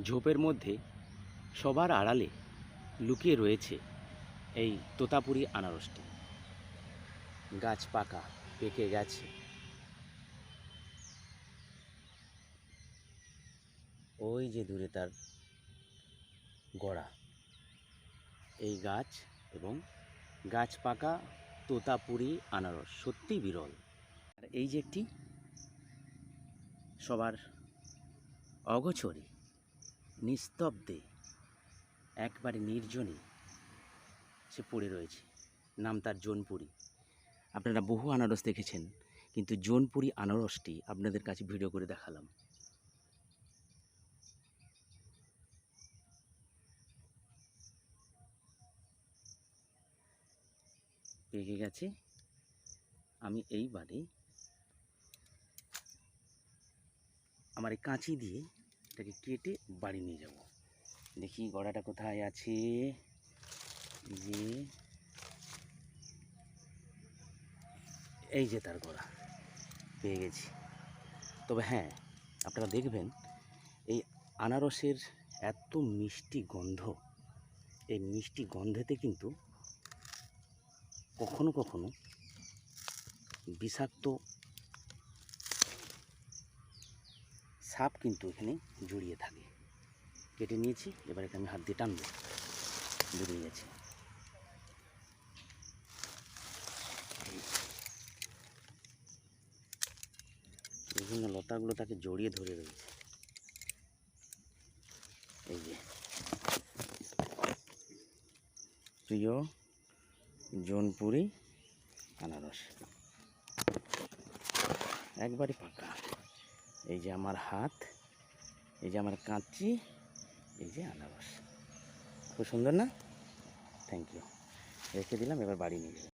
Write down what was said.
ঝোপের মধ্যে সবার আড়ালে লুকিয়ে রয়েছে এই তোতাপুরি আনারসটি। গাছ পাকা, পেকে গেছে। ওই যে দূরে তার গোড়া। এই গাছ এবং গাছ পাকা তোতাপুরি আনারস সত্যি বিরল। আর এই যে একটি সবার অগোচরে, নিস্তব্ধে, একবারে নির্জনে সে পড়ে রয়েছে। নাম তার জোনপুরি। আপনারা বহু আনারস দেখেছেন, কিন্তু জোনপুরি আনারসটি আপনাদের কাছে ভিডিও করে দেখালাম। পেকে গেছে। আমি এইবারে আমার এই কাঁচি দিয়ে এটাকে কেটে বাড়ি নিয়ে যাব। দেখি গড়াটা কোথায় আছে। যে এই যে তার গড়া, পেয়ে গেছি। তবে হ্যাঁ, আপনারা দেখবেন এই আনারসের এত মিষ্টি গন্ধ, এই মিষ্টি গন্ধেতে কিন্তু কখনো কখনো বিষাক্ত সাপ কিন্তু এখানে জড়িয়ে থাকে। কেটে নিয়েছি, এবার এখানে আমি হাত দিয়ে টানবো, বেরিয়ে গেছে। বিভিন্ন লতাগুলো তাকে জড়িয়ে ধরে রয়েছে। এই যে প্রিয় জোনপুরি আনারস, একবারই পাকা। এই যে আমার হাত, এই যে আমার কাঁচি, এই যে আনারস। খুব সুন্দর না? Thank you. রেখে দিলাম, এবার বাড়ি নিয়ে যাবো।